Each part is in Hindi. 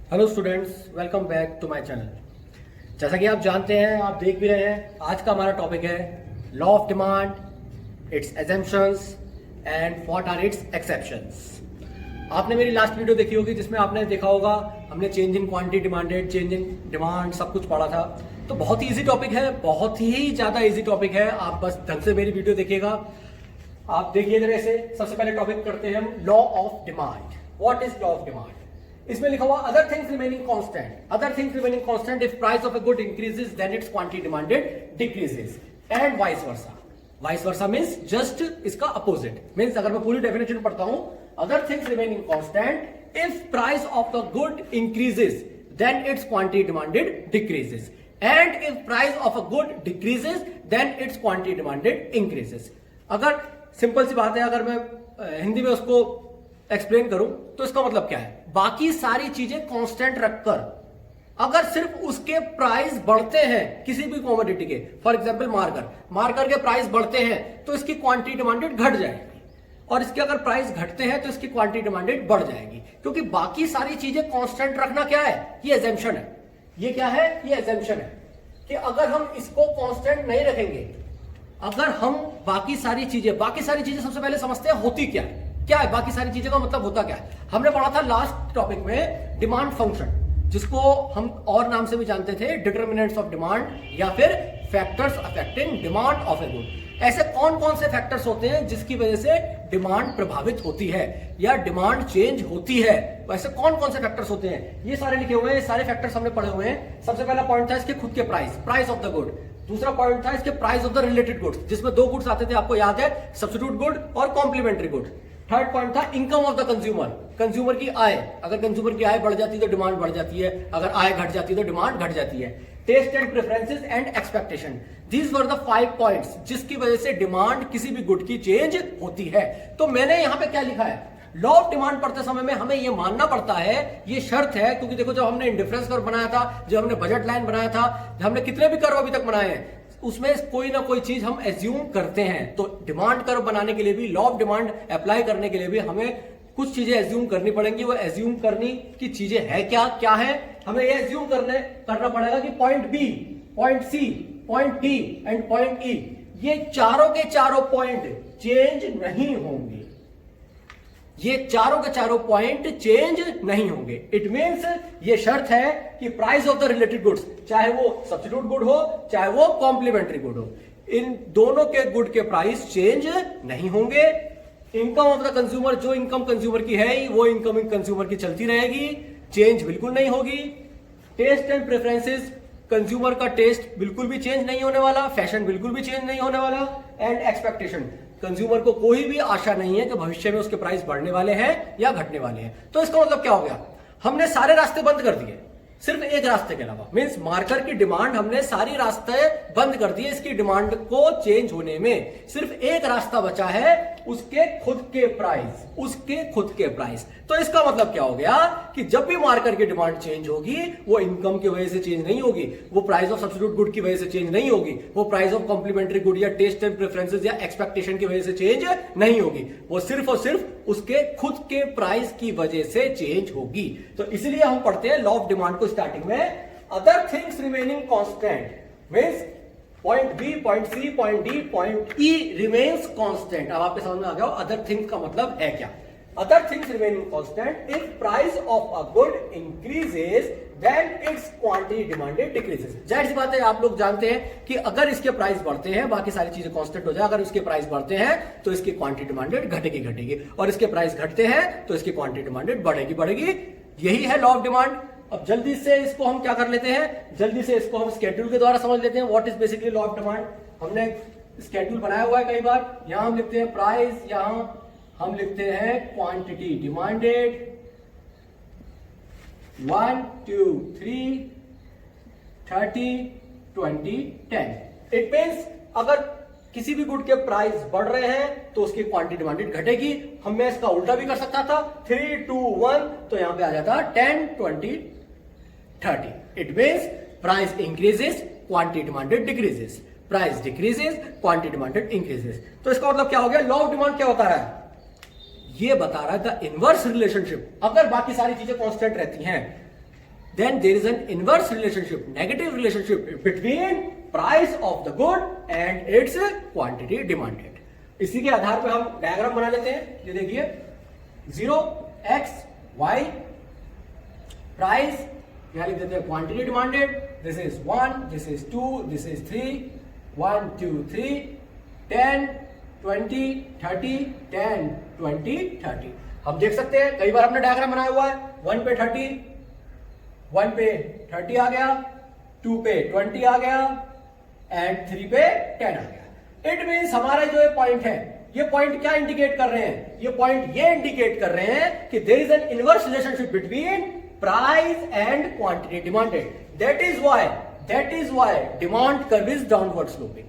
Hello students, welcome back to my channel. जैसा कि आप जानते हैं, आप देख भी रहे हैं, आज का हमारा टॉपिक है law of demand, its assumptions and what are its exceptions. आपने मेरी लास्ट वीडियो देखी होगी जिसमें आपने देखा होगा हमने change in quantity demanded, change in demand सब कुछ पढ़ा था। तो बहुत ही इजी टॉपिक है, बहुत ही ज्यादा इजी टॉपिक है। आप बस ढंग से मेरी वीडियो देखिएगा। आप देखिए जरा से। सबसे पहले टॉपिक करते हैं हम law of demand. What is law of demand? इसमें लिखा हुआ other things remaining constant. Other things remaining constant if price of a good increases then its quantity demanded decreases and vice versa. Vice versa means just इसका अपोजिट। मींस अगर मैं पूरी डेफिनेशन पढ़ता हूं, other things remaining constant if price of the good increases then its quantity demanded decreases and if price of a good decreases then its quantity demanded increases. अगर सिंपल सी बात है, अगर मैं हिंदी में उसको एक्सप्लेन करूं तो इसका मतलब क्या है? बाकी सारी चीजें कांस्टेंट रखकर अगर सिर्फ उसके प्राइस बढ़ते हैं किसी भी कमोडिटी के, फॉर एग्जांपल मार्कर के प्राइस बढ़ते हैं तो इसकी क्वांटिटी डिमांडेड घट जाएगी, और इसके अगर प्राइस घटते हैं तो इसकी क्वांटिटी डिमांडेड बढ़ जाएगी। क्योंकि बाकी सारी चीजें कांस्टेंट रखना क्या है? ये एजम्पशन है। ये क्या है? ये एजम्पशन है कि अगर हम इसको कांस्टेंट नहीं रखेंगे, अगर हम बाकी सारी चीजें सबसे पहले समझते हैं होती क्या है बाकी सारी चीजें का मतलब होता क्या है। हमने पढ़ा था लास्ट टॉपिक में डिमांड फंक्शन, जिसको हम और नाम से भी जानते थे डिटर्मिनेंट्स ऑफ डिमांड या फिर factors affecting demand of a good. ऐसे कौन कौन से फैक्टर्स होते हैं जिसकी वजह से डिमांड प्रभावित होती है या डिमांड चेंज होती है? वैसे कौन कौन से फैक्टर्स होते हैं ये सारे लिखे हुए हैं, सारे फैक्टर्स हमने पढ़े हुए हैं। सबसे पहला पॉइंट था इसके खुद के प्राइस ऑफ द गुड। दूसरा पॉइंट था इसके price of the related goods, जिसमें दो गुड्स आते थे, आपको याद है, सब्स्टिट्यूट गुड और कॉम्प्लीमेंट्री गुड। थर्ड पॉइंट था इनकम ऑफ द कंज्यूमर की आय। अगर कंज्यूमर की आय बढ़ जाती है तो डिमांड बढ़ जाती है, अगर आय घट जाती है तो डिमांड घट जाती है। Taste and preferences and expectation, these were the 5 points जिसकी वजह से डिमांड किसी भी गुड की चेंज होती है। तो मैंने यहां पे क्या लिखा है? लॉ ऑफ डिमांड पढ़ते समय में हमें यह मानना पड़ता है, ये शर्त है, क्योंकि देखो जब हमने इंडिफरेंस कर्व बनाया था, जब हमने बजट लाइन बनाया था, जब हमने कितने भी कर्व अभी तक बनाए हैं, उसमें कोई ना कोई चीज हम एज्यूम करते हैं। तो डिमांड कर्व बनाने के लिए भी, लॉ ऑफ डिमांड अप्लाई करने के लिए भी हमें कुछ चीजें एज्यूम करनी पड़ेंगी। वो एज्यूम करनी की चीजें है क्या है? हमें ये एज्यूम करना पड़ेगा कि point B, point C, point D and point E, ये चारों के चारों पॉइंट चेंज नहीं होंगे। ये चारों के चारों पॉइंट चेंज नहीं होंगे। इट मींस ये शर्त है कि price of the related goods, चाहे वो सब्स्टिट्यूट गुड हो चाहे वो कॉम्प्लीमेंट्री गुड हो, इन दोनों के गुड के प्राइस चेंज नहीं होंगे। इनकम ऑफ द कंज्यूमर, जो इनकम कंज्यूमर की है वो इनकम कंज्यूमर की चलती रहेगी, चेंज बिल्कुल नहीं होगी। टेस्ट एंड प्रेफरेंसेस, कंज्यूमर का टेस्ट बिल्कुल भी चेंज नहीं होने वाला, फैशन बिल्कुल भी चेंज नहीं होने वाला। एंड एक्सपेक्टेशन, कंज्यूमर को कोई भी आशा नहीं है कि भविष्य में उसके प्राइस बढ़ने वाले हैं या घटने वाले हैं। तो इसका मतलब क्या हो गया? हमने सारे रास्ते बंद कर दिए सिर्फ एक रास्ते के अलावा। मींस मार्कर की डिमांड हमने सारी रास्ते बंद कर दिए, इसकी डिमांड को चेंज होने में सिर्फ एक रास्ता बचा है, उसके खुद के प्राइस। तो इसका मतलब क्या हो गया कि जब भी मार्कर की डिमांड चेंज होगी, वो इनकम की वजह से चेंज नहीं होगी, वो प्राइस ऑफ सब्स्टिट्यूट गुड की वजह से चेंज नहीं होगी, वो प्राइस ऑफ कॉम्प्लीमेंट्री गुड या टेस्ट एंड प्रेफरेंसेस या एक्सपेक्टेशन की वजह से चेंज नहीं होगी, वो सिर्फ और सिर्फ उसके खुद के प्राइस की वजह से चेंज होगी। तो इसलिए हम पढ़ते हैं लॉ ऑफ डिमांड को स्टार्टिंग में, other things remaining constant means point B, point C, point D, point E remains constant. अब आपके समझ में आ गया अदर थिंग्स का मतलब है क्या? Other things remaining constant if price of a good increases then its quantity demanded decreases. जाहिर सी बात है, आप लोग जानते हैं कि अगर इसके प्राइस बढ़ते हैं बाकी सारी चीजें कांस्टेंट हो जाए, अगर इसके प्राइस बढ़ते हैं तो इसकी क्वांटिटी डिमांडेड घटेगी, और इसके प्राइस घटते हैं तो इसकी क्वांटिटी डिमांडेड बढ़ेगी। यही है लॉ ऑफ डिमांड। अब जल्दी से इसको हम क्या कर लेते हैं, जल्दी से इसको हम स्केड्यूल के द्वारा समझ लेते हैं। What is basically law of demand? हमने स्केड्यूल बनाया हुआ है कई बार। यहां हम लिखते हैं प्राइस, यहां हम लिखते हैं क्वांटिटी डिमांडेड, 1 2 3 30 20 10। इट मींस अगर किसी भी गुड के प्राइस बढ़ रहे हैं तो उसकी क्वांटिटी डिमांडेड घटेगी। मैं इसका उल्टा भी कर सकता था, 3 2 1, तो यहां पे आ जाता 10 20 30। It means price increases, quantity demanded decreases, price decreases, quantity demanded increases. तो इसका मतलब क्या हो गया? लॉ ऑफ डिमांड क्या होता है? ये बता रहा है द इनवर्स रिलेशनशिप। अगर बाकी सारी चीजें कांस्टेंट रहती हैं then there is an inverse relationship, negative relationship between price of the good and its quantity demanded. इसी के आधार पे हम डायग्राम बना लेते हैं. ये देखिए 0x(y) प्राइस, यहां लिख देते हैं quantity demanded. This is 1, this is 2, this is 3, 1 2 3 10 20 30 10 20 30. हम देख सकते हैं कई बार हमने डायग्राम बनाया हुआ है. 1 पे 30, 1 पे 30 आ गया, 2 पे 20 आ गया एंड 3 पे 10 आ गया. इट मीन्स हमारा जो ये पॉइंट है, ये पॉइंट क्या इंडिकेट कर रहे हैं? ये पॉइंट ये इंडिकेट कर रहे हैं कि there is an inverse relationship between price and quantity demanded. That is why demand curve is downward sloping.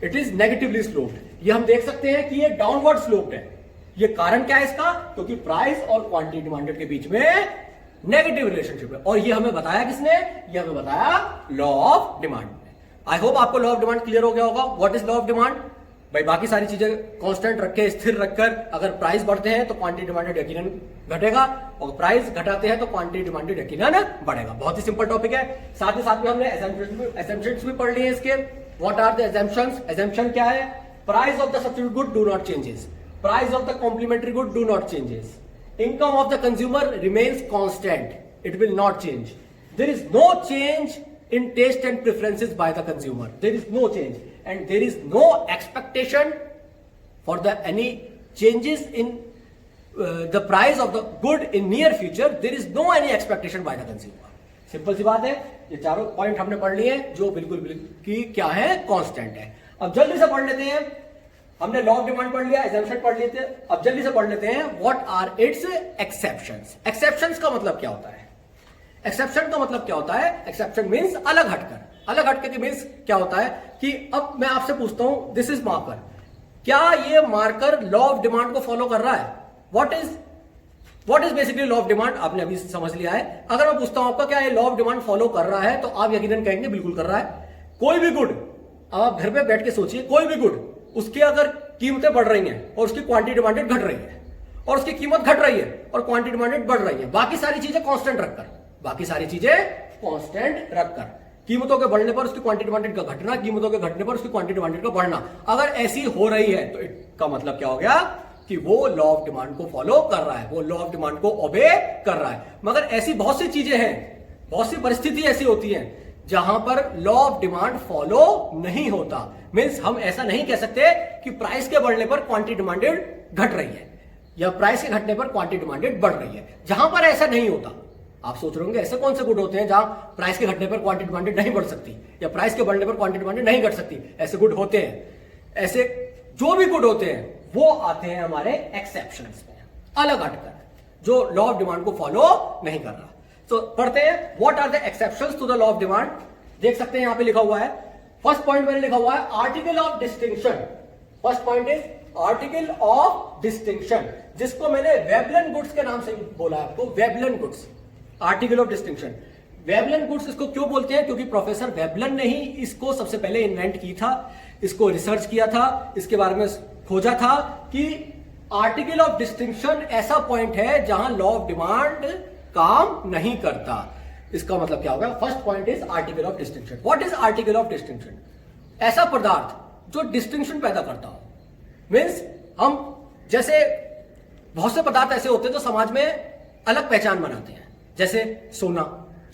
It is negatively sloped. ये हम देख सकते हैं कि ये डाउनवर्ड स्लोप्ड है. ये कारण क्या है इसका? क्योंकि प्राइस और क्वांटिटी डिमांडेड के बीच में नेगेटिव रिलेशनशिप है. और ये हमें बताया किसने? ये हमें बताया law of demand. I hope आपको लॉ ऑफ डिमांड क्लियर हो गया होगा. What is law of demand? भाई बाकी सारी चीजें कांस्टेंट रख के, स्थिर रखकर, अगर प्राइस बढ़ते हैं तो क्वांटिटी डिमांडेड यकीनन घटेगा, और प्राइस घटाते हैं तो क्वांटिटी डिमांडेड यकीनन बढ़ेगा. बहुत ही सिंपल टॉपिक है. साथ ही साथ में हमने assumptions भी पढ़ लिए इसके. What are the assumptions? assumption क्या है? Price of the substitute good do not changes, price of the complementary good do not changes, income of the consumer remains constant, it will not change, there is no change in taste and preferences by the consumer, there is no change, and there is no expectation for the any changes in the price of the good in near future. There is no any expectation by the consumer. Simple सी बात है. ये चारों पॉइंट हमने पढ़ लिए जो बिल्कुल कि क्या है, कांस्टेंट है. अब जल्दी से पढ़ लेते हैं. हमने लॉ ऑफ डिमांड पढ़ लिया, एग्जाम्पशन पढ़ लिए थे. अब जल्दी से पढ़ लेते हैं what are its exceptions. Exceptions का मतलब क्या होता है? एक्सेप्शन का मतलब क्या होता है? एक्सेप्शन मींस अलग हटकर. अलग हटकर के मींस क्या होता है कि अब मैं आपसे पूछता हूं, दिस इज मार्कर, क्या ये मार्कर लॉ ऑफ डिमांड को फॉलो कर रहा है? What is basically law of demand? आपने अभी समझ लिया है. अगर मैं पूछता हूं आपका क्या ये लॉ ऑफ डिमांड फॉलो कर रहा है, तो आप यकीनन कहेंगे बिल्कुल कर रहा है. कोई भी गुड, अब आप घर पे बैठ के सोचिए, कोई भी गुड, उसकी अगर कीमतें बढ़ रही हैं और उसकी क्वांटिटी डिमांडेड घट रही है, और उसकी कीमत घट रही है और क्वांटिटी डिमांडेड बढ़ रही है, बाकी सारी चीजें कांस्टेंट रखकर, कीमतों के बढ़ने पर उसकी क्वांटिटी डिमांडेड का घटना, कीमतों के घटने पर उसकी क्वांटिटी डिमांडेड का बढ़ना, अगर ऐसी हो रही है तो इसका मतलब क्या हो गया कि वो लॉ ऑफ डिमांड को फॉलो कर रहा है, वो लॉ ऑफ डिमांड को ओबे कर रहा है. मगर ऐसी बहुत सी चीजें हैं, बहुत सी परिस्थिति ऐसी होती है जहां पर लॉ ऑफ डिमांड फॉलो नहीं होता. मींस हम ऐसा नहीं कह सकते कि प्राइस के बढ़ने पर क्वांटिटी डिमांडेड घट रही है या प्राइस के घटने पर क्वांटिटी डिमांडेड बढ़ रही है. जहां पर ऐसा नहीं होता, आप सोच रहे होंगे ऐसे कौन से गुड होते हैं जहां प्राइस के घटने पर क्वांटिटी डिमांडेड नहीं बढ़ सकती या प्राइस के बढ़ने पर क्वांटिटी डिमांडेड नहीं घट सकती. ऐसे गुड होते हैं. ऐसे जो भी गुड होते हैं वो आते हैं हमारे एक्सेप्शंस में, अलग हटकर, जो लॉ ऑफ डिमांड को फॉलो नहीं कर रहा. तो पढ़ते हैं what are the exceptions to the law of demand. देख सकते हैं यहां पे लिखा हुआ है, फर्स्ट पॉइंट मैंने लिखा हुआ है article of distinction. First point is article of distinction, जिसको मैंने वेबलन गुड्स के नाम से बोला आपको. Veblen goods, article of distinction. Veblen goods इसको क्यों बोलते हैं? क्योंकि प्रोफेसर वेबलन ने ही इसको सबसे पहले इन्वेंट की था, इसको रिसर्च किया था, इसके बारे में खोजा था कि आर्टिकल ऑफ डिस्टिंक्शन ऐसा पॉइंट है जहां लॉ ऑफ डिमांड काम नहीं करता. इसका मतलब क्या होगा? First point is article of distinction. What is article of distinction? ऐसा पदार्थ जो डिस्टिंक्शन पैदा करता हो. मीन्स हम जैसे बहुत से पदार्थ ऐसे होते हैं जो समाज में अलग पहचान बनाते हैं, जैसे सोना,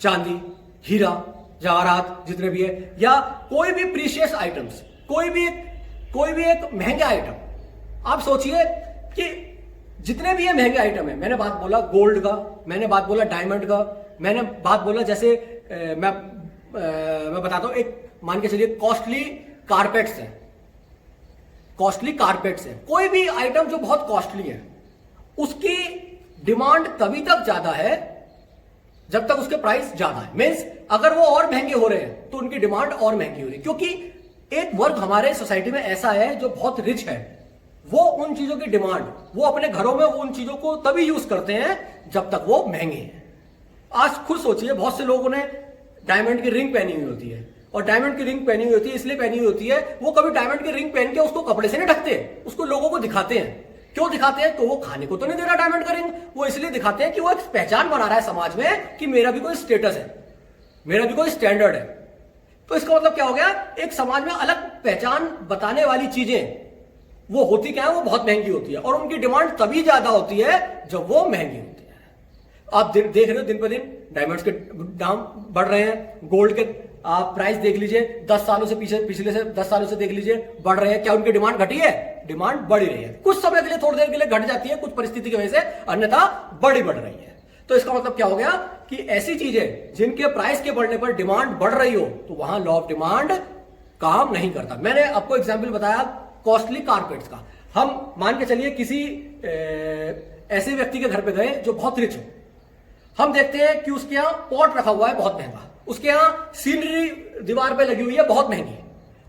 चांदी, हीरा, जवाहरात जितने भी है, या कोई भी प्रीशियस आइटम्स, कोई भी एक महंगा आइटम. आप सोचिए कि जितने भी ये महंगे आइटम है, मैंने बात बोला गोल्ड का, मैंने बात बोला डायमंड का, मैंने बात बोला जैसे मैं बताता हूं, एक मान के चलिए कॉस्टली कारपेट्स है, कोई भी आइटम जो बहुत कॉस्टली है उसकी डिमांड तभी तक ज्यादा है जब तक उसके प्राइस ज्यादा है. मीन्स अगर वो और महंगे हो रहे हैं तो उनकी डिमांड और महंगी हो रही है, क्योंकि एक वर्ग हमारे सोसाइटी में ऐसा है जो बहुत रिच है, वो उन चीजों की डिमांड, वो अपने घरों में उन चीजों को तभी यूज करते हैं जब तक वो महंगे हैं. आज खुद सोचिए, बहुत से लोगों ने डायमंड की रिंग पहनी हुई होती है, और डायमंड की रिंग पहनी हुई होती है इसलिए पहनी हुई होती है, वो कभी डायमंड की रिंग पहन के उसको कपड़े से नहीं ढकते, उसको लोगों को दिखाते हैं क्यों दिखाते हैं? तो वो खाने को तो नहीं दे रहा डायमंड का रिंग, वो इसलिए दिखाते हैं कि वो एक पहचान बना रहा है समाज में कि मेरा भी कोई स्टेटस है, मेरा भी कोई स्टैंडर्ड है। तो इसका मतलब क्या हो गया? एक समाज में अलग पहचान बताने वाली चीजें वो होती क्या है? वो बहुत महंगी होती है, और उनकी डिमांड तभी ज्यादा होती है जब वो महंगी होती है। आप देख रहे हो दिन पर दिन डायमंड्स के दाम बढ़ रहे हैं, गोल्ड के आप प्राइस देख लीजिए, 10 सालों से पिछले से 10 सालों से देख लीजिए, बढ़ रहे हैं। क्या उनकी डिमांड घटी है? डिमांड बढ़ रही है। कुछ समय के लिए, थोड़ी देर के लिए घट जाती है कुछ परिस्थिति की वजह से, अन्यथा बढ़ रही है। तो इसका मतलब क्या हो गया कि ऐसी चीजें जिनके प्राइस के बढ़ने पर डिमांड बढ़ रही हो, तो वहां लॉ ऑफ डिमांड काम नहीं करता। मैंने आपको एग्जाम्पल बताया कॉस्टली कारपेट्स का। हम मान के चलिए किसी ऐसे व्यक्ति के घर पे गए जो बहुत रिच हो, हम देखते हैं कि उसके यहाँ पॉट रखा हुआ है बहुत महंगा, उसके यहाँ सीनरी दीवार पे लगी हुई है बहुत महंगी,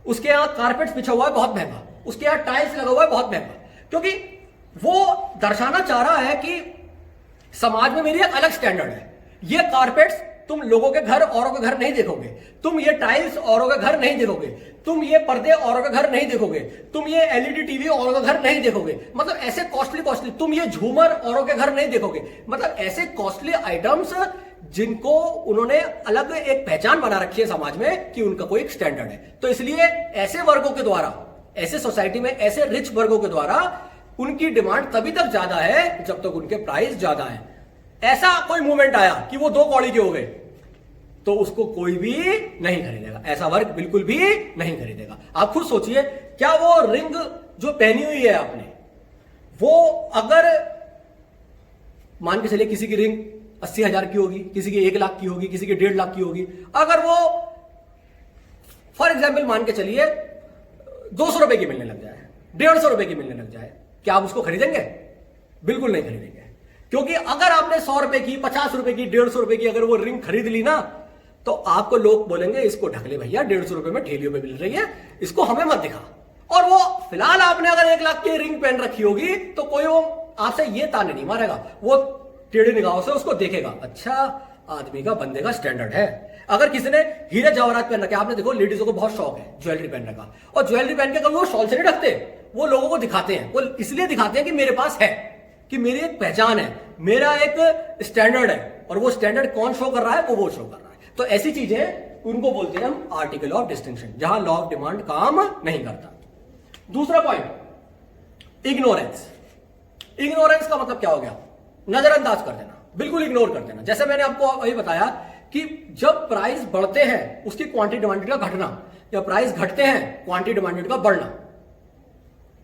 उसके यहाँ कारपेट बिछा हुआ है बहुत महंगा, उसके यहाँ टाइल्स लगा हुआ है बहुत महंगा, क्योंकि वो दर्शाना चाह रहा है कि समाज में मेरी एक अलग स्टैंडर्ड है। ये कारपेट्स तुम लोगों के घर, औरों के घर नहीं देखोगे, तुम ये टाइल्स औरों के घर नहीं देखोगे, तुम ये पर्दे औरों के घर नहीं देखोगे, तुम ये एलईडी टीवी औरों के घर नहीं देखोगे। मतलब ऐसे कॉस्टली तुम ये झूमर औरों के घर नहीं देखोगे। मतलब ऐसे कॉस्टली आइटम्स जिनको उन्होंने अलग एक पहचान बना रखी है समाज में कि उनका कोई एक स्टैंडर्ड है। तो इसलिए ऐसे वर्गों के द्वारा, ऐसे सोसाइटी में ऐसे रिच वर्गों के द्वारा उनकी डिमांड तभी तक ज्यादा है जब तक उनके प्राइस ज्यादा है। ऐसा कोई मूवमेंट आया कि वो 2 कौड़ी के हो गए, तो उसको कोई भी नहीं खरीदेगा, ऐसा वर्ग बिल्कुल भी नहीं खरीदेगा। आप खुद सोचिए, क्या वो रिंग जो पहनी हुई है आपने, वो अगर मान के चलिए किसी की रिंग 80,000 की होगी, किसी की 1 लाख की होगी, किसी की 1.5 लाख की होगी, अगर वो फॉर एग्जाम्पल मान के चलिए 200 रुपए की मिलने लग जाए, 150 रुपए की मिलने लग जाए, क्या आप उसको खरीदेंगे? बिल्कुल नहीं खरीदेंगे। क्योंकि अगर आपने 100 रुपए की, 50 रुपए की, 150 रुपए की अगर वो रिंग खरीद ली ना, तो आपको लोग बोलेंगे इसको ढक ले भैया, 150 रुपए में ठेलियों पे मिल रही है, इसको हमें मत दिखा। और वो फिलहाल आपने अगर 1 लाख की रिंग पहन रखी होगी, तो कोई वो आपसे ये ताने नहीं मारेगा, वो टेढ़ी निगाहों से उसको देखेगा, अच्छा आदमी का, बंदे का स्टैंडर्ड है। अगर किसी ने हीरे जवाहरात पहन रखे, आपने देखो लेडीजों को बहुत शौक है ज्वेलरी पहनने का, और ज्वेलरी पहन के कभी वो शॉल से नहीं ढकते, वो लोगों को दिखाते हैं, वो इसलिए दिखाते हैं कि मेरे पास है, कि मेरी एक पहचान है, मेरा एक स्टैंडर्ड है, और वो स्टैंडर्ड कौन शो कर रहा है? वो शो कर रहा है। तो ऐसी चीजें उनको बोलते हैं हम आर्टिकल ऑफ डिस्टिंक्शन, जहां लॉ ऑफ डिमांड काम नहीं करता। दूसरा पॉइंट, इग्नोरेंस। इग्नोरेंस का मतलब क्या हो गया? नजरअंदाज कर देना, बिल्कुल इग्नोर कर देना। जैसे मैंने आपको वही बताया कि जब प्राइस बढ़ते हैं उसकी क्वांटिटी डिमांडेड का घटना, या प्राइस घटते हैं क्वांटिटी डिमांडेड का बढ़ना,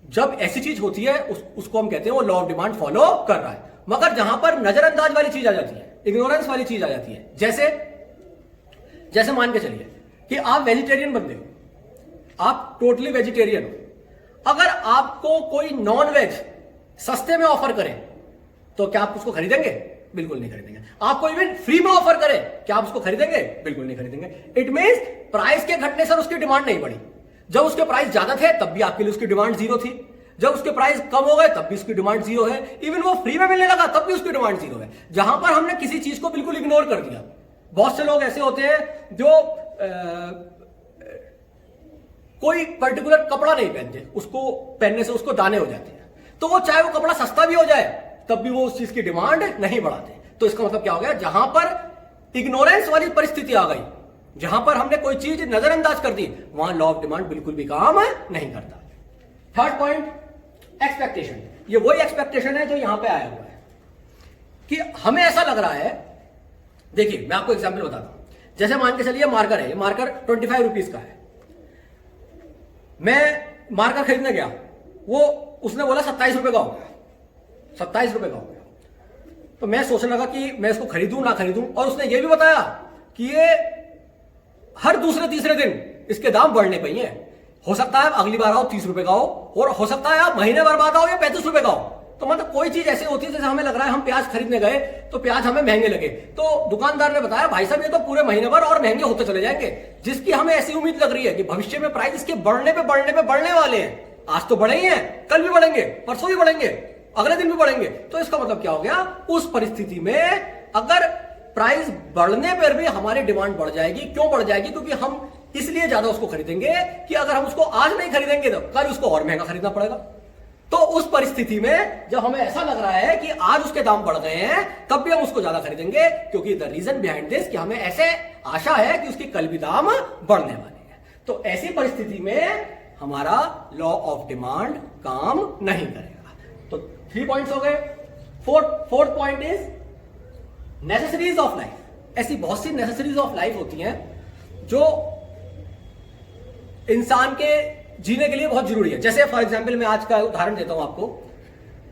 जब ऐसी चीज होती है उसको हम कहते हैं वो लॉ ऑफ डिमांड फॉलो कर रहा है। मगर जहां पर नजरअंदाज वाली चीज आ जाती है, इग्नोरेंस वाली चीज आ जाती है, जैसे मान के चलिए कि आप वेजिटेरियन बंदे हो, आप टोटली वेजिटेरियन हो, अगर आपको कोई नॉन वेज सस्ते में ऑफर करे तो क्या आप उसको खरीदेंगे? बिल्कुल नहीं खरीदेंगे। आपको इवन फ्री में ऑफर करे, क्या आप उसको खरीदेंगे? बिल्कुल नहीं खरीदेंगे। इट मींस प्राइस के घटने से उसकी डिमांड नहीं बढ़ी। जब उसके प्राइस ज्यादा थे तब भी आपके लिए उसकी डिमांड 0 थी, जब उसके प्राइस कम हो गए तब भी उसकी डिमांड 0 है, इवन वो फ्री में मिलने लगा तब भी उसकी डिमांड 0 है। जहां पर हमने किसी चीज को बिल्कुल इग्नोर कर दिया। बहुत से लोग ऐसे होते हैं जो कोई पर्टिकुलर कपड़ा नहीं पहनते, उसको पहनने से उसको दाने हो जाते हैं, तो वो चाहे वो कपड़ा सस्ता भी हो जाए तब भी वो उस चीज की डिमांड नहीं बढ़ाते। तो इसका मतलब क्या हो गया? जहां पर इग्नोरेंस वाली परिस्थिति आ गई, जहां पर हमने कोई चीज नजरअंदाज कर दी, वहां लॉ ऑफ डिमांड बिल्कुल भी काम नहीं करता। Third point, expectation. ये वही एक्सपेक्टेशन है जो यहां पे आया हुआ है कि हमें ऐसा लग रहा है। देखिए मैं आपको एग्जांपल बताता हूं। जैसे मान के चलिए मार्कर है, ये मार्कर 25 रुपीज का है। मैं मार्कर खरीदने गया, वो उसने बोला 27 रुपए का हो गया, 27 रुपए का हो गया। तो मैं सोचने लगा कि मैं इसको खरीदूं ना खरीदूं, और उसने ये भी बताया कि ये हर दूसरे तीसरे दिन इसके दाम बढ़ने पे ही है। हो सकता है अगली बार आओ 30 रुपए का हो, और हो सकता है आप महीने भर बाद आओ या 35 रुपए का हो। तो मतलब कोई चीज ऐसी होती है, जैसे हमें लग रहा है हम प्याज खरीदने गए तो प्याज हमें महंगे लगे, तो दुकानदार ने बताया भाई साहब ये तो पूरे महीने भर और महंगे होते चले जाएंगे, जिसकी हमें ऐसी उम्मीद लग रही है कि भविष्य में प्राइस इसके बढ़ने वाले हैं। आज तो बढ़े ही हैं, कल भी बढ़ेंगे, परसों भी बढ़ेंगे, अगले दिन भी बढ़ेंगे। तो इसका मतलब क्या हो गया? उस परिस्थिति में अगर प्राइस बढ़ने पर भी हमारी डिमांड बढ़ जाएगी। क्यों बढ़ जाएगी? क्योंकि हम इसलिए ज्यादा उसको खरीदेंगे कि अगर हम उसको आज नहीं खरीदेंगे तो कल उसको और महंगा खरीदना पड़ेगा। तो उस परिस्थिति में जब हमें ऐसा लग रहा है कि आज उसके दाम बढ़ गए हैं, तब भी हम उसको ज्यादा खरीदेंगे, क्योंकि द रीजन बिहाइंड दिस कि हमें ऐसे आशा है कि उसकी कल भी दाम बढ़ने वाले हैं। तो ऐसी परिस्थिति में हमारा लॉ ऑफ डिमांड काम नहीं करेगा। तो 3 पॉइंट्स हो गए। Fourth point is necessaries of life. ऐसी बहुत सी नेसेसरीज ऑफ लाइफ होती हैं जो इंसान के जीने के लिए बहुत जरूरी है। जैसे फॉर एग्जाम्पल मैं आज का उदाहरण देता हूं आपको।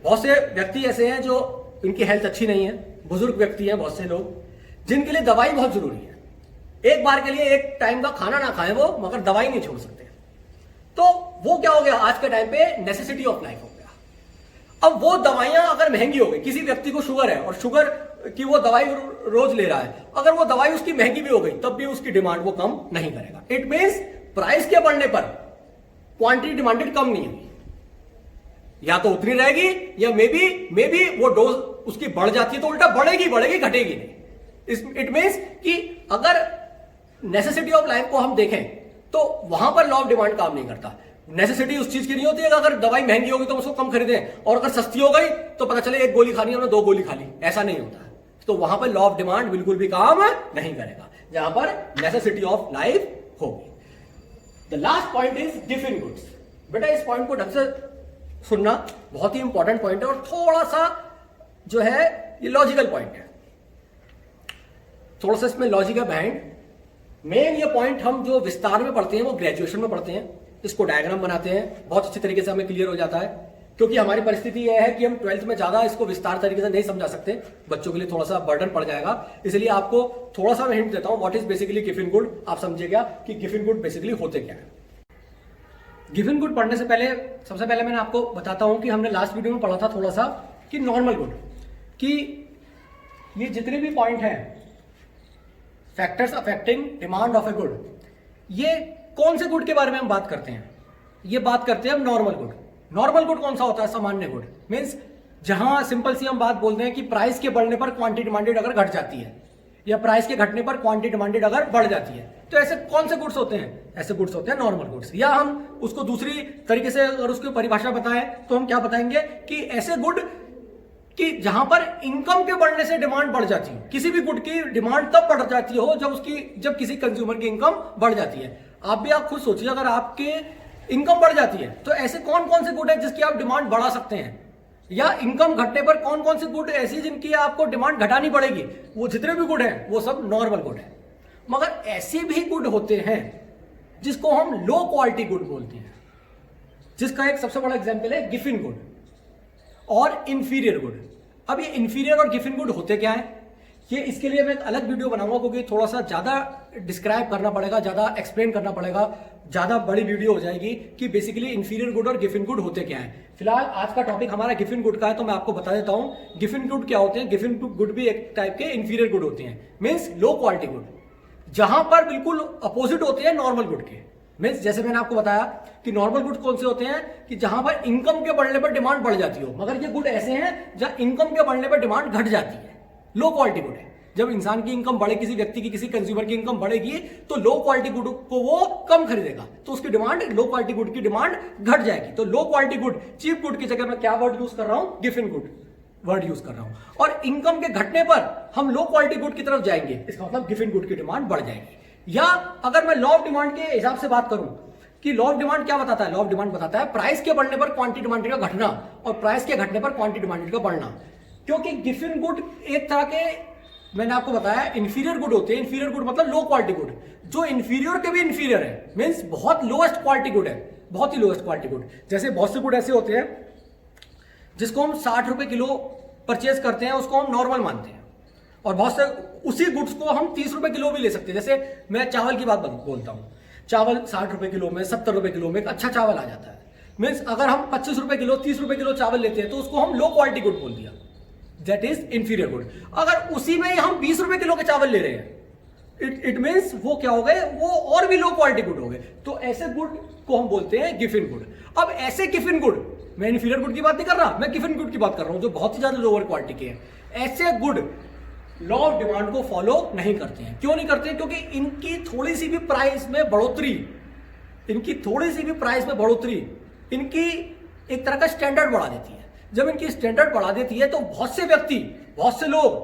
बहुत से व्यक्ति ऐसे हैं जो इनकी हेल्थ अच्छी नहीं है, बुजुर्ग व्यक्ति हैं, बहुत से लोग जिनके लिए दवाई बहुत जरूरी है। एक बार के लिए एक टाइम का खाना ना खाएं वो, मगर दवाई नहीं छोड़ सकते। तो वो क्या हो गया, आज के टाइम पे नेसेसिटी ऑफ लाइफ हो गया। अब वो दवाइयां अगर महंगी हो गई, किसी व्यक्ति को शुगर है और शुगर की वो दवाई रोज ले रहा है, अगर वो दवाई उसकी महंगी भी हो गई तब भी उसकी डिमांड वो कम नहीं करेगा। इट मींस प्राइस के बढ़ने पर क्वांटिटी डिमांडेड कम नहीं होगी, या तो उतनी रहेगी या मे बी वो डोज उसकी बढ़ जाती है तो उल्टा बढ़ेगी घटेगी नहीं। इट मींस कि अगर नेसेसिटी ऑफ लाइफ को हम देखें तो वहां पर लॉ ऑफ डिमांड काम नहीं करता। नेसेसिटी उस चीज की नहीं होती है कि अगर दवाई महंगी होगी तो उसको कम खरीदें, और अगर सस्ती हो गई तो पता चले 1 गोली खानी है हमने 2 गोली खा ली, ऐसा नहीं होता। तो वहां पर लॉ ऑफ डिमांड बिल्कुल भी काम नहीं करेगा जहां पर नेसेसिटी ऑफ लाइफ होगी। The last point is given goods. बेटा इस पॉइंट को ढंग से सुनना, बहुत ही इंपॉर्टेंट पॉइंट है और थोड़ा सा जो है ये लॉजिकल पॉइंट है, थोड़ा सा इसमें लॉजिक है बिहाइंड। मेन ये पॉइंट हम जो विस्तार में पढ़ते हैं वो ग्रेजुएशन में पढ़ते हैं, इसको डायग्राम बनाते हैं, बहुत अच्छी तरीके से हमें क्लियर हो जाता है। क्योंकि हमारी परिस्थिति यह है कि हम 12th में ज्यादा इसको विस्तार तरीके से नहीं समझा सकते, बच्चों के लिए थोड़ा सा बर्डन पड़ जाएगा, इसलिए आपको थोड़ा सा मैं हिंट देता हूं what is basically given good. आप समझिएगा कि गिवन गुड बेसिकली होते क्या है। गिवन गुड पढ़ने से पहले सबसे पहले मैंने आपको बताता हूं कि हमने लास्ट वीडियो में पढ़ा था थोड़ा सा कि नॉर्मल गुड, कि ये जितने भी पॉइंट हैं factors affecting demand of a good, ये कौन से गुड के बारे में हम बात करते हैं? ये बात करते हैं हम नॉर्मल गुड। नॉर्मल गुड कौन सा होता है? सामान्य गुड। मींस जहां सिंपल सी हम बात बोलते हैं कि प्राइस के बढ़ने पर क्वांटिटी डिमांडेड अगर घट जाती है, या प्राइस के घटने पर क्वांटिटी डिमांडेड अगर बढ़ जाती है, तो ऐसे कौन से गुड्स होते हैं? ऐसे गुड्स होते हैं नॉर्मल गुड्स। या हम उसको दूसरी तरीके से अगर उसकी परिभाषा बताएं तो हम क्या बताएंगे कि ऐसे गुड कि जहां पर इनकम के बढ़ने से डिमांड बढ़ जाती है। किसी भी गुड की डिमांड तब बढ़ जाती हो जब किसी कंज्यूमर की इनकम बढ़ जाती है। आप भी आप खुद सोचिए, अगर आपके इनकम बढ़ जाती है तो ऐसे कौन कौन से गुड है जिसकी आप डिमांड बढ़ा सकते हैं, या इनकम घटने पर कौन कौन से गुड ऐसी जिनकी आपको डिमांड घटानी पड़ेगी? वो जितने भी गुड हैं वो सब नॉर्मल गुड है। मगर ऐसे भी गुड होते हैं जिसको हम लो क्वालिटी गुड बोलते हैं, जिसका एक सबसे बड़ा एग्जांपल है गिवन गुड और इंफीरियर गुड। अब ये इंफीरियर और गिवन गुड होते क्या है, ये इसके लिए मैं एक अलग वीडियो बनाऊंगा, क्योंकि थोड़ा सा ज्यादा डिस्क्राइब करना पड़ेगा, ज्यादा एक्सप्लेन करना पड़ेगा, ज्यादा बड़ी वीडियो हो जाएगी कि बेसिकली इंफीरियर गुड और गिवन गुड होते क्या है। फिलहाल आज का टॉपिक हमारा गिवन गुड का है, तो मैं आपको बता देता हूं गिवन गुड क्या होते हैं। गिवन गुड भी एक टाइप के इंफीरियर गुड होते हैं, मीन्स लो क्वालिटी गुड, जहां पर बिल्कुल अपोजिट होते हैं नॉर्मल गुड के। मीन्स जैसे मैंने आपको बताया कि नॉर्मल गुड कौन से होते हैं कि जहां पर इनकम के बढ़ने पर डिमांड बढ़ जाती हो, मगर ये गुड ऐसे हैं जहां इनकम के बढ़ने पर डिमांड घट जाती है। लो क्वालिटी गुड है, जब इंसान की इनकम बढ़े, किसी व्यक्ति की, किसी कंज्यूमर की इनकम बढ़ेगी तो लो क्वालिटी गुड को वो कम खरीदेगा, तो उसकी डिमांड, लो क्वालिटी गुड की डिमांड घट जाएगी। तो low quality good, cheap good की जगह मैं क्या वर्ड यूज कर रहा हूं? गिवन गुड वर्ड यूज कर रहा हूं। और इनकम के घटने पर हम लो क्वालिटी गुड की तरफ जाएंगे, इसका मतलब गिवन गुड की डिमांड बढ़ जाएगी। या अगर मैं लॉ ऑफ डिमांड के हिसाब से बात करूं कि लॉ ऑफ डिमांड क्या बताता है? लॉ ऑफ डिमांड बताता है प्राइस के बढ़ने पर क्वांटिटी डिमांडेड का घटना और प्राइस के घटने पर क्वांटिटी डिमांडेड का बढ़ना। क्योंकि गिवन गुड एक तरह के, मैंने आपको बताया, इंफीरियर गुड होते हैं। इंफीरियर गुड मतलब लो क्वालिटी गुड, जो इंफीरियर के भी इंफीरियर है, मींस बहुत लोएस्ट क्वालिटी गुड है, बहुत ही लोएस्ट क्वालिटी गुड। जैसे बहुत से गुड ऐसे होते हैं जिसको हम 60 रुपए किलो परचेज करते हैं, उसको हम नॉर्मल मानते हैं, और बहुत से उसी गुड्स को हम 30 रुपए किलो भी ले सकते हैं। जैसे मैं चावल की बात बोलता हूं, चावल 60 रुपए किलो में, 70 रुपए किलो में एक अच्छा चावल आ जाता है। मीन्स अगर हम 25 रुपए किलो, 30 रुपए किलो चावल लेते हैं तो उसको हम लो क्वालिटी गुड बोल दिया, दैट इज इंफीरियर गुड। अगर उसी में हम 20 रुपए किलो के चावल ले रहे हैं, इट मीन्स वो क्या हो गए? वो और भी लो क्वालिटी गुड हो गए। तो ऐसे गुड को हम बोलते हैं गिवन गुड। अब ऐसे गिवन गुड, मैं इंफीरियर गुड की बात नहीं कर रहा, मैं गिवन गुड की बात कर रहा हूं जो बहुत ही ज्यादा लोअर क्वालिटी के हैं। ऐसे गुड लॉ ऑफ डिमांड को फॉलो नहीं करते हैं। क्यों नहीं करते? क्योंकि इनकी थोड़ी सी भी प्राइस में बढ़ोतरी, इनकी एक तरह का स्टैंडर्ड बढ़ा देती है। जब इनकी स्टैंडर्ड बढ़ा देती है तो बहुत से व्यक्ति, बहुत से लोग,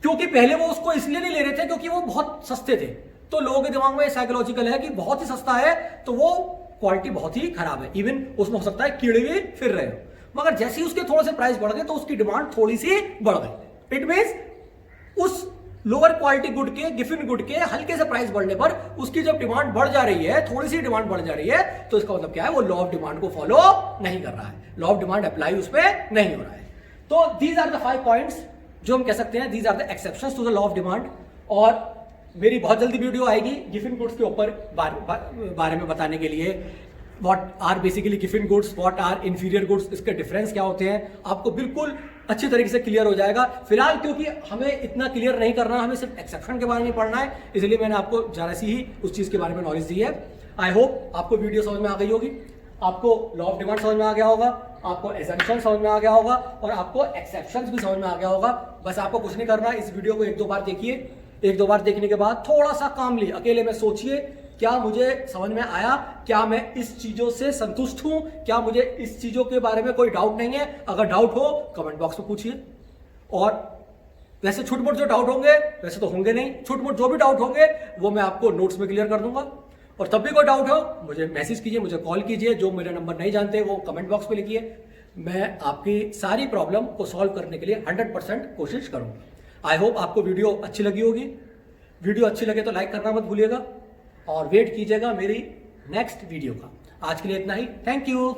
क्योंकि पहले वो उसको इसलिए नहीं ले रहे थे क्योंकि वो बहुत सस्ते थे, तो लोगों के दिमाग में साइकोलॉजिकल है कि बहुत ही सस्ता है तो वो क्वालिटी बहुत ही खराब है, इवन उसमें हो सकता है कीड़े भी फिर रहे हो। मगर जैसे ही उसके थोड़े से प्राइस बढ़ गए तो उसकी डिमांड थोड़ी सी बढ़ गई। इट मींस उस लोअर क्वालिटी गुड के, गिफिन गुड के हल्के से प्राइस बढ़ने पर उसकी जब डिमांड बढ़ जा रही है, थोड़ी सी डिमांड बढ़ जा रही है, तो इसका मतलब क्या है, वो लॉ ऑफ डिमांड को फॉलो नहीं कर रहा है, लॉ ऑफ डिमांड अप्लाई उस पर नहीं हो रहा है। तो दीज आर द 5 पॉइंट्स जो हम कह सकते हैं, these are the exceptions to the law of demand. और मेरी बहुत जल्दी वीडियो आएगी गिफिन गुड्स के ऊपर बारे में बताने के लिए, what are basically Giffen goods, what are inferior goods, इसके डिफरेंस क्या होते हैं, आपको बिल्कुल अच्छी तरीके से क्लियर हो जाएगा। फिलहाल क्योंकि हमें इतना क्लियर नहीं करना, हमें सिर्फ एक्सेप्शन के बारे में पढ़ना है, इसलिए मैंने आपको जरा सी ही उस चीज के बारे में नॉलेज दी है। आई होप आपको वीडियो समझ में आ गई होगी, आपको लॉ ऑफ डिमांड समझ में आ गया होगा, आपको एजम्पशन समझ में आ गया होगा और आपको एक्सेप्शंस भी समझ में आ गया होगा। बस आपको कुछ नहीं करना, इस वीडियो को 1-2 बार देखिए, 1-2 बार देखने के बाद थोड़ा सा कामली अकेले में सोचिए, क्या मुझे समझ में आया, क्या मैं इस चीजों से संतुष्ट हूं, क्या मुझे इस चीजों के बारे में कोई डाउट नहीं है। अगर डाउट हो कमेंट बॉक्स में पूछिए, और वैसे छुटमुट जो डाउट होंगे, वैसे तो होंगे नहीं, छुटमुट जो भी डाउट होंगे वो मैं आपको नोट्स में क्लियर कर दूंगा। और तब भी कोई डाउट हो मुझे मैसेज कीजिए, मुझे कॉल कीजिए, जो मेरा नंबर नहीं जानते वो कमेंट बॉक्स में लिखिए, मैं आपकी सारी प्रॉब्लम को सॉल्व करने के लिए 100% कोशिश करूंगा। आई होप आपको वीडियो अच्छी लगी होगी। वीडियो अच्छी लगे तो लाइक करना मत भूलिएगा और वेट कीजिएगा मेरी नेक्स्ट वीडियो का। आज के लिए इतना ही, थैंक यू।